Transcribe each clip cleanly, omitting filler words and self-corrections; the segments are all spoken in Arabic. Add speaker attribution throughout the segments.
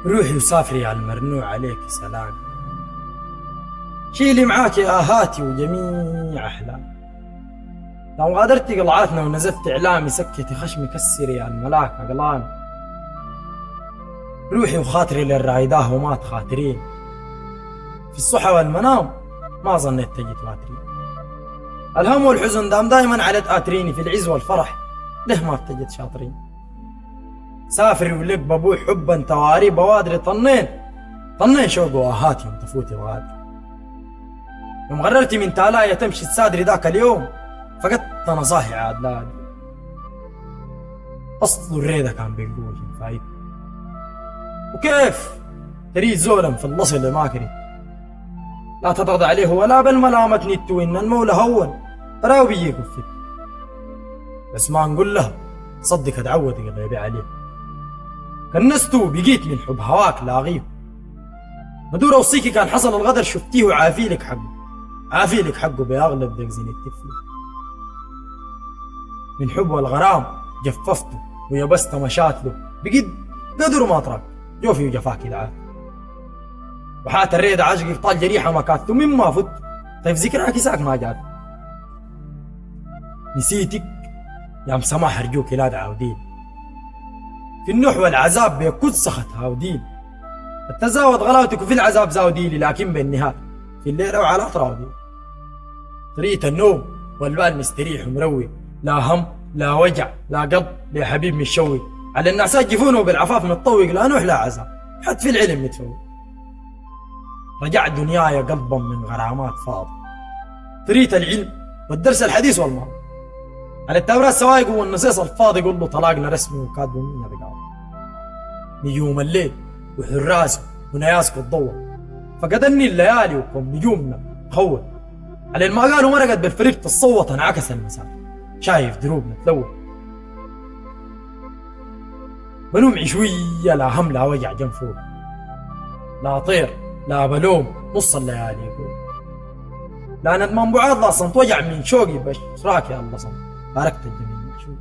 Speaker 1: روحي وسافري على المرنوع عليك سلام. شيلي معاك آهاتي وجميع أحلام. لو غادرتي قلعاتنا ونزفت إعلامي سكتي خشمي كسري يا الملاك أقلام. روحي وخاطري للرايداه وما تخاطرين، في الصحى والمنام ما ظنيت تجي تواترين. الهم والحزن دام دايما على تآتريني، في العز والفرح ليه ما بتجي تشاطرين. سافري ولك بابوي حبا تواري بوادري طنين شوق وآهاتي يوم تفوتي وغادري. يوم غررتي من تالايا تمشي تسادري ذاك اليوم فقدت نصاحي عاد لا أدري. أصل الريدة كان بيقول فايد، وكيف تريد زولا في الأصل ما كريت. لا تضغط عليه ولا بالملامة نيتو إن المولى هون تراو بيجيك وفت. بس ما نقول لها صدق اتعود قلبي عليه. كنستو بقيت من حب هواك لاغيه. مدور اوصيكي كان حصل الغدر شفتيه وعافي لك حقه، عافي لك حقه بأغلب ذاك زين التفل. من حب والغرام جففته ويبست مشاتله بقيت قدر ما ترك جوفي وجفاك دعاه. وحات الريد عاشقك طال جريحه ما كاتته مما فت. طيب ذكراك ساك ما جات. نسيتك يا مسامح ارجوك لا تعاودين، في النوح والعذاب بيكون سخط هاودين. التزاود غلاوتك وفي العذاب زاوديلي، لكن بالنهاية في الليل وعلى تراودين. طريقة النوم والبال مستريح ومروي، لا هم لا وجع لا قلب يا حبيب متشوي. على النعسات جفونه بالعفاف متطوق، لا نوح لا عذاب حتى في العلم متفوق. رجع دنياي قلبا من غرامات فاضي، طريقة العلم والدرس الحديث والماضي. على التوراة سوايق والنصيص الفاضي يقول له طلاقنا رسمي وكاتبه مين بقاضي. نجوم الليل وحراسه ونياسك الضوء فقدني الليالي وكم نجومنا خول. على ما قالوا مرقت بالفريق تصوت انعكس المسار، شايف دروبنا تلوث. بنومعي شوية لا هم لا وجع جنب فوق، لا طير لا بلوم نص الليالي يقول. لا ندمان بعاد لا صمت وجع من شوقي بشراك يا الله صمت باركت الجميل محشوق.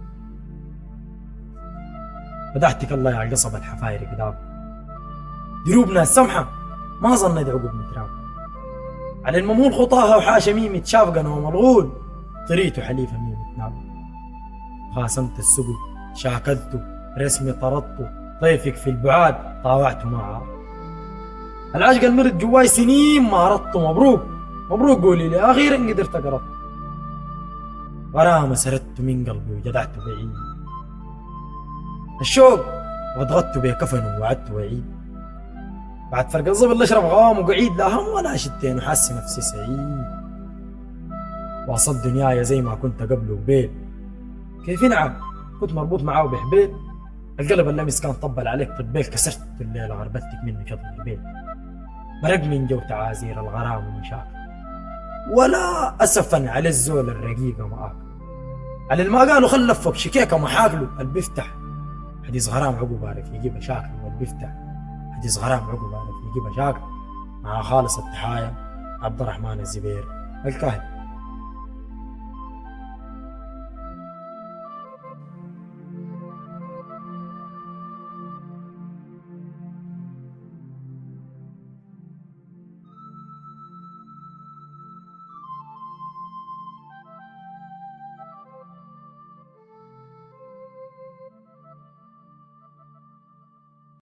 Speaker 1: بدحتك الله يا قصب الحفاير قدام، دروبنا السمحة ما ظنت عقب متراو. على الممول خطاها وحاشا ميم تشافقنا وملغول، طريته حليفة ميم تنام. خاصمت السقل شاكلته رسمي طردته، طيفك في البعاد طاوعته معه. العشق المرد جواي سنين ما ردته، مبروك مبروك قولي لي أخيرا قدرت أقرب. غرامة سردت من قلبي وجدعته بعيد، الشوق وضغطته بكفن ووعدته وعيد. بعد فرق الظبل اللي اشرب غوام وقعيد، لا هم ولا شتين وحاسس نفسي سعيد. واصل دنياي زي ما كنت قبله وبيت، كيف نعم كنت مربوط معاه بحبيل. القلب اللمس كان طبل عليك طبيل، كسرت الليلة غربتك مني شطر البيت. مرق من جو تعازير الغرام ومشاكل، ولا أسفا على الزول الرقيقة معاك. على ما قالوا خلفك شكيكة محاكله، البيفتح حديث غرام عقب عارف يجيب مشاكل، والبيفتح حديث غرام عقب عارف يجيب مشاكل. مع خالص التحايا عبد الرحمن الزبير الكاهن.